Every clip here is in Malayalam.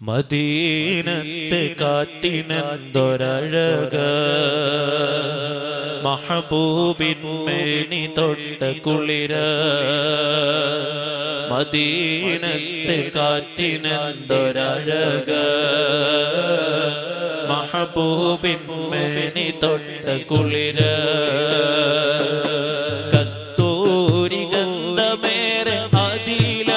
മദീനത്തെ കാറ്റിനെന്തൊരഴക മഹബൂബിൻ മേനി തൊട്ട കുളിര മദീനത്തെ കാറ്റിനെന്തൊരഴക മഹബൂബിൻ മേനി തൊട്ട കുളിര കസ്തൂരി ഗന്ധമേറെ അതില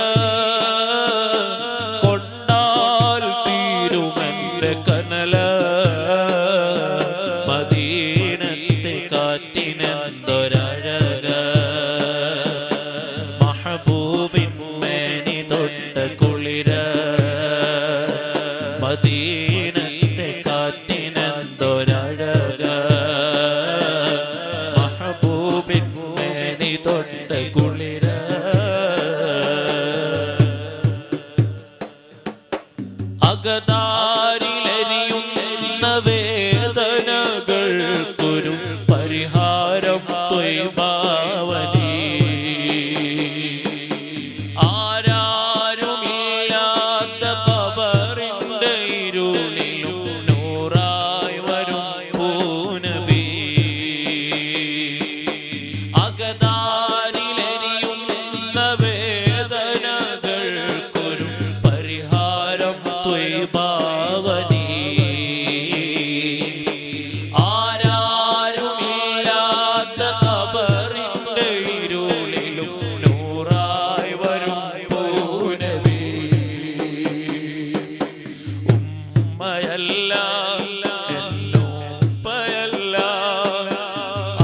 കൊണ്ടാൽ തീരുമെന്റെ കനല മദീനത്തെ കാറ്റിനെന്തൊരഴക മഹബൂബിൻ മേനി തൊട്ട കുളിര മദീനത്തെ കാറ്റിനെന്തൊരഴക മഹബൂബിൻ മേനി തൊട്ട കുളിര അകതാരിലെരിയുന്ന വേദനകൾക്കൊരു പരിഹാരം ത്വയ്ബാവലി ആരാരുമില്ലാത്ത ഖബറിന്റെ ഇരുളിലും നൂറായി വരും പൂനബി അകതാരിലെരിയുന്ന വേദനകൾക്കൊരു പരിഹാരം ത്വയ്ബാവലി ആരാരുമില്ലാത്ത ഖബറിന്റെ ഇരുളിലും നൂറായി വരും പൂനബി ഉമ്മയല്ല എന്നോപ്പയല്ല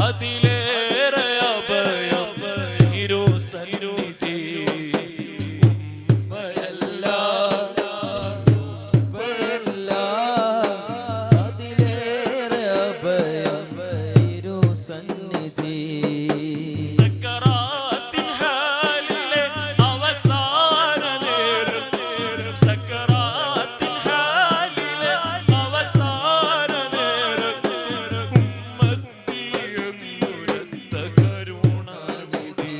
അതിലേറെ അഭയം തിരുസന്നിധി ഉമ്മയല്ല സക്കറാത്തിൻ ഹാലിലെ അവസാന നേരത്ത് സക്കറാത്തിൻ ഹാലിലെ അവസാന നേരത്ത് ഉമ്മത്തി എന്നുരത്ത കരുണാനിധി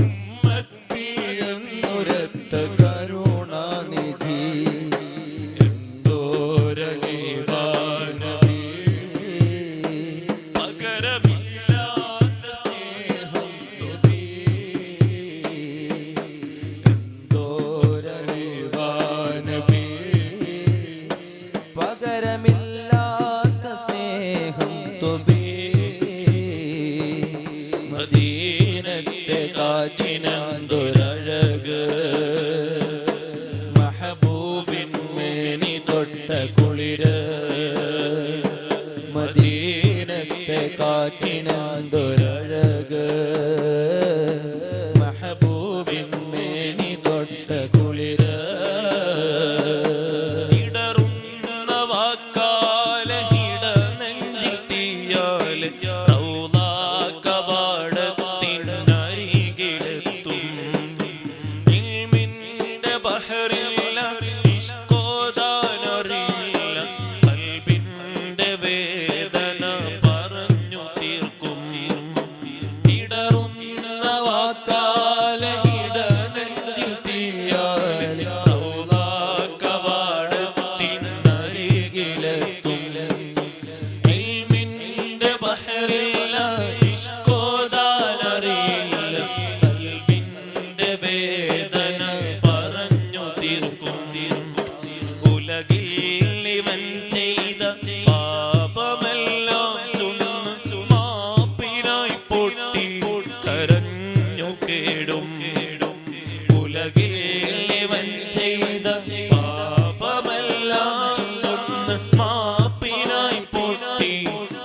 ഉമ്മത്തി എന്നുരത്ത കരുണാനിധി എന്തോരണിവാനബി പകരമില്ലാത്ത സ്നേഹം തുതി എന്തോരണിവാനബി പകരമില്ലാത്ത സ്നേഹം തൊബി മദീനത്തെ കാറ്റിനെന്തൊരഴക് മഹബൂബിൻ മേനി തൊട്ട കുളിര മദീനത്തെ കാറ്റിനെന്തൊരഴക് മഹബൂബിൻ മേനി തൊട്ട കുളിര ഇടറുന്ന വാക്കാലെ ഇടനെഞ്ചിൽ തീയാലെ റൗളാ കവാടത്തിനരികിലെത്തും ഇൽമിന്റെ ബഹറില്ല ഇഷ്കോദാനറിയില്ല ഖൽബിന്റെ വേദന പറഞ്ഞു തീർക്കും ഇടറുന്ന വാക്കാലെ ഇടനെഞ്ചിൽ തീയാലെ റൗളാ കവാടത്തിനരികിലെത്തും ഇൽമിന്റെ ബഹറില്ല ഇഷ്കോദാനറിയില്ല ഖൽബിന്റെ വേദന പറഞ്ഞു തീർക്കും ഉലകിൽ ഇവൻ ചെയ്ത പാപമെല്ലാം ചൊന്ന് മാപ്പിനായി പൊട്ടി കരഞ്ഞു കേടും ഉലകിൽ ഇവൻ ചെയ്ത പാപമെല്ലാം ചൊന്ന് മാപ്പിനായി പൊട്ടി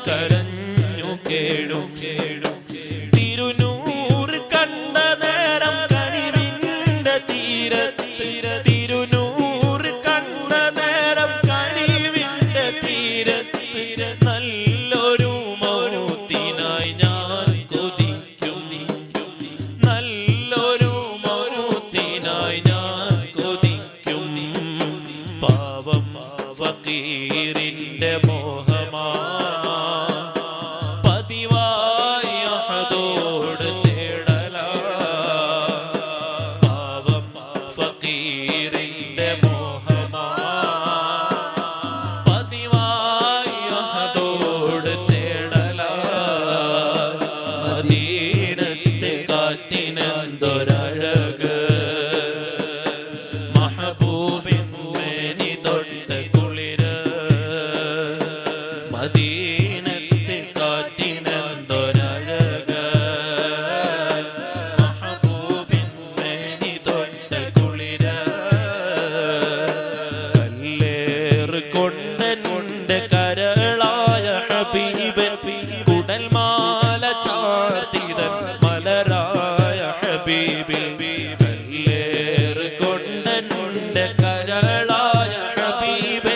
കരഞ്ഞു കേടും തിരുനൂറ് കണ്ട നേരം കനിവിന്റെ തീരത്ത് തിരുനൂറ് കണ്ട നേരം കനിവിന്റെ തീരത്ത് നല്ലൊരു മൗത്തിനായി ഞാൻ കൊതിക്കും നല്ലൊരു മൗത്തിനായി ഞാൻ കൊതിക്കും പാവം ഫക്കീറിന്റെ മോഹമാ പതിവായി അഹദോട് തേടലാ പാവം ഫക്കീറിന്റെ മോഹം മഹബൂബിൻ മേനി തൊട്ട് കുളിര് മദീനത്തെ കാറ്റിനെന്തൊരഴക് മഹബൂബിൻ മേനി തൊട്ട് കുളിര് കല്ലേറ് കൊണ്ടെന്റെ കരളായ ഹബീബ് കുടൽമാല ചാർത്തിതൻ മലരായ ഹബീബിൽ കല്ലേറ് കൊണ്ടെന്റെ കരളായ ഹബീബ്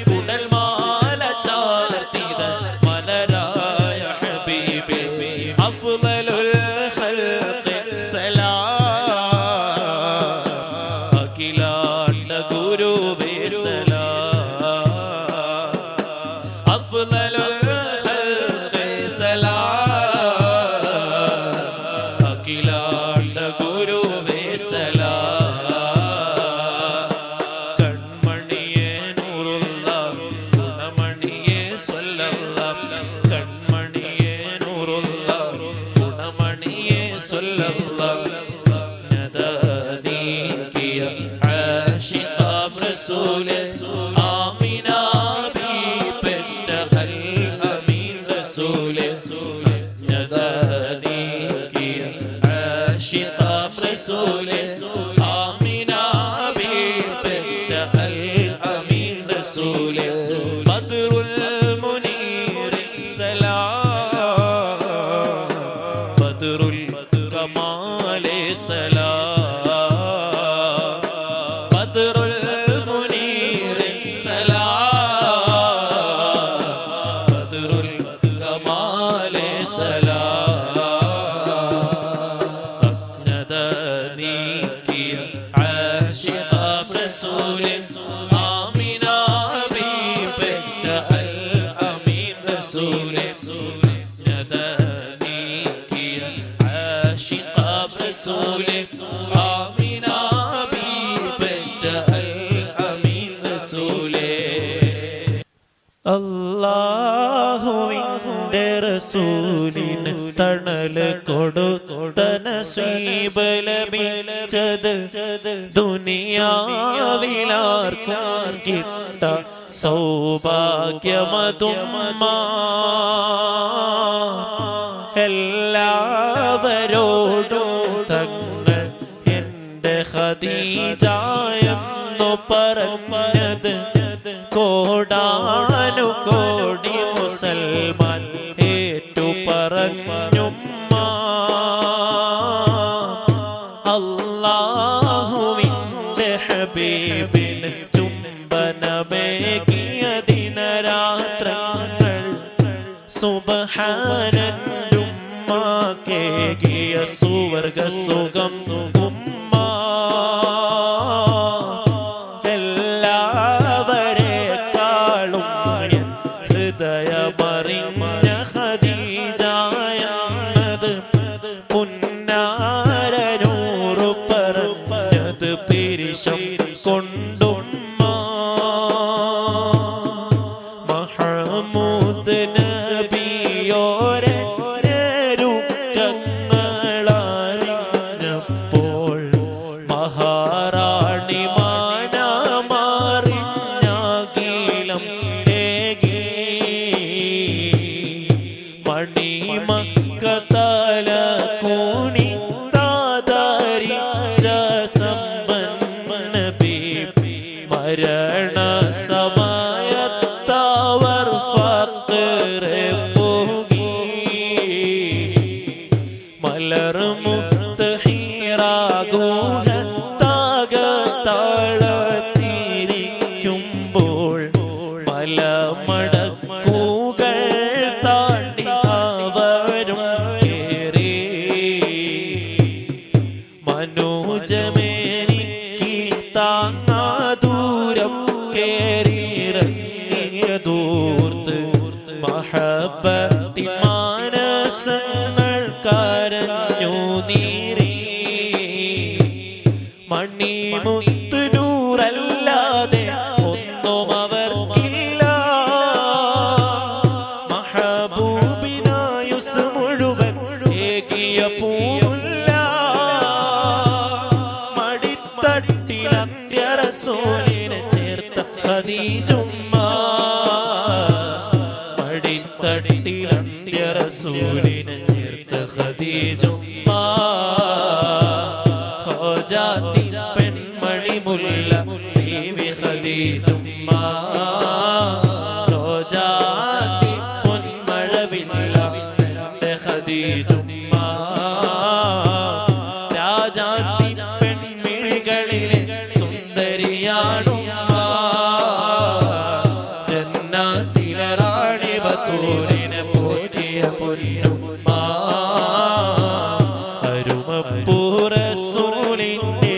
കുടൽമാല ചാർത്തിതൻ മലരായ ഹബീബിൽ അഫ്ളലുൽ ഖൽഖി സലാം അഖിലാണ്ട ഗുരുവേ സലാം അഫ്ളലുൽ ഖൽഖി സലാം അഖിലാണ്ട ഗുരുവേ സലാം കൺമണിയേ നൂറുള്ള ഗുണമണിയേ സ്വല്ലല്ലാഹ് കൺമണിയേ നൂറുള്ള ഗുണമണിയേ സ്വല്ലല്ലാഹ് നദാനീകിയ ആശിഖാബ് റസൂലേ ആമിന ബി പെറ്റ അൽ അമീൻ റസൂലേ നദാനീകിയ ആശിഖാബ് റസൂലേ ആമിന ബി പെറ്റ അൽ അമീൻ റസൂലേ ബദ്റുൽ മുനീർ സലാം ബദ്റുൽ കമാലേ സലാം ബദ്റുൽ മുനീർ സലാം ബദ്റുൽ കമാലേ സലാം അജ്ഞതനീകിയ ആശിഖാബ് റസൂലേ ആമിന ബി പെറ്റ അൽ അമീൻ റസൂലേ അജ്ഞതനീകിയ ആശിഖാബ് റസൂലേ ആമിന ബി പെറ്റ അൽ അമീൻ റസൂലേ അല്ലാഹുവിന്റെ റസൂലിന് തണല് കൊടുത്ത നസീബ് ലഭിച്ചത് ദുനിയാവിലാർക്കും കിട്ട സൗഭാഗ്യമതുമ്മ എല്ലാവരോടും തങ്ങൾ എന്റെ ഖദീജ എന്നു പറഞ്ഞത് കോടാനു കോടി മുസൽമാൻ ഏറ്റു പറഞ്ഞുമ്മ അല്ലാഹുവിന്റെ ഹബീബിന് ചുംബനമേകിയ ദിനരാത്രങ്ങൾ സുബ്ഹാനന്റുമ്മാക്കേകിയ സുവർഗ സുഖം ഉമ്മ എല്ലാവരെക്കാളും എൻ ഹൃദയമറിഞ്ഞ ഖദീജ എന്നത് പുന്നാരനൂറു പറഞ്ഞത് പിരിശം കൊണ്ടുമ്മ മഹമൂദ് നബിയോരെ രുക്കങ്ങളറിഞ്ഞപ്പോൾ മഹാറാണി മാനമറിഞ്ഞാകിലം ഏകി മണിമക്കതല കൂണി താതരിച്ച സമ്പന്ന ബീബി മരണ സമയത്തവർ ഫഖറെ പോകി മലർമുത്ത് ഹീറാഗൂഹ താകത്താളത്തിരിക്കുമ്പോൾ മലമടക്കൂകൾ താണ്ടി അവരും കേറി മനോജമേനിക്ക് താങ്ങാ ദൂരം കേറിയിറങ്ങിയതോർത്ത് മഹബത്തിൻ മാനസങ്ങൾ കരഞ്ഞു നീറി മണിമുത്ത് നൂറല്ലാതെ ഒന്നും അവർക്കില്ല മഹബൂബിനായുസ് മുഴുവൻ ഏകിയ പൂല്ല മടിത്തട്ടിൽ അന്ത്യ റസൂൽ ഖദീജുമ്മ മടിത്തട്ടിലന്ത്യ റസൂലിനെ ചേർത്ത് ഖദീജുമ്മ ഖോജാത്തി പെൺമണി മുല്ല ബീവി ഖദീജുമ്മ റോജാത്തി പൊന്മഴവില്ല എൻ്റെ ഖദീജുമ്മ രാജാത്തി പെൺമിഴികളിലെ സുന്ദരിയാണുമ്മ ജന്നാത്തിലെ റാണി ബത്തൂരിനെ പോറ്റിയ പൊന്നുമ്മ അരുമപ്പൂ റസൂലിന്റെ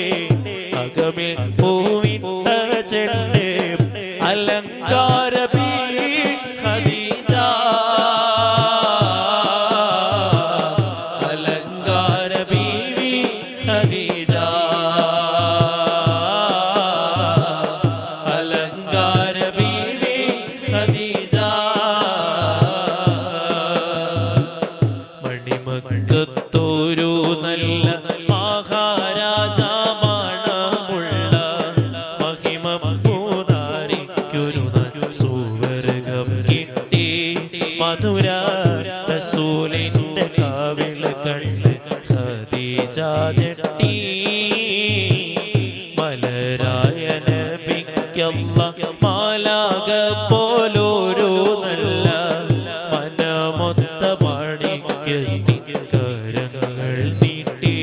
അകമിൽ പൂവിട്ട ചെണ്ട് അലങ്കാര ബീവി ഖദീജ അലങ്കാര ബീവി ഖദീജ അലങ്കാര ബീവി ഖദീജ മണിമക്കത്തൊരു നല്ല മഹാരാജാമണമുള്ള മഹിമപ്പൂതാരിക്കൊരു സുവർഗം കിട്ടി മധുര റസൂലിന്റെ കാവിള് കണ്ട് ഖദീജ ഞെട്ടി മലരായ നബിക്കല്ല മാലാക പോലൊരു നല്ല മനമൊത്ത മാണിക്യത്തിൻ കരങ്ങൾ നീട്ടി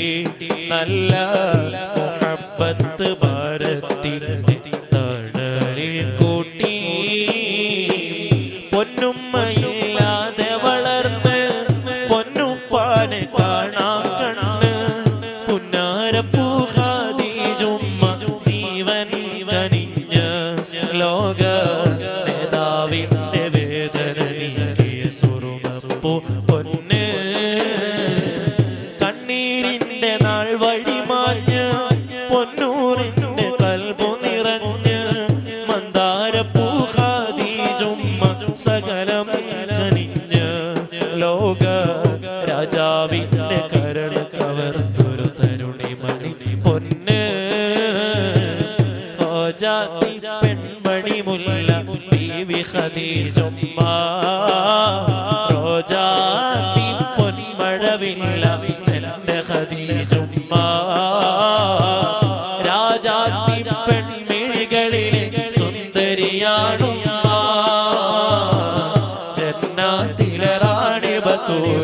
നല്ല മുഹബ്ബത്ത് ഭാരത്തിന്റെ തണലിൽ കൂട്ടി പൊന്നുമ്മയില്ലാതെ വളർന്ന് പൊന്നുപ്പാനെ കാണാൻ കണ്ണ് പുന്നാരപ്പൂ ഖദീജുമ്മ ജീവൻ കനിഞ്ഞ് ലോക നേതാവിന്റെ വേദന നീക്കിയ സുറുമപ്പൂ പൊന്ന് കണ്ണീരിന്റെ നാൾ വഴി മാഞ്ഞ് പൊന്നൂരിന്റെ കൽബു നിറഞ്ഞ് മന്ദാരപ്പൂ ഖദീജുമ്മ സകലം കനിഞ്ഞ് ലോക രാജാവിന്റെ കരൾ കവർന്നൊരു തരുണിമണി പൊന്ന് ഖോജാത്തി പെൺമണി മുല്ല ബീവി ഖദീജുമ്മ റോജാത്തി പൊന്മഴവില്ല എൻ്റെ ഖദീജുമ്മ രാജാത്തി പെൺമിഴികളിലെ സുന്ദരിയാണുമ്മ ജന്നാത്തിലെ റാണി ബത്തൂർ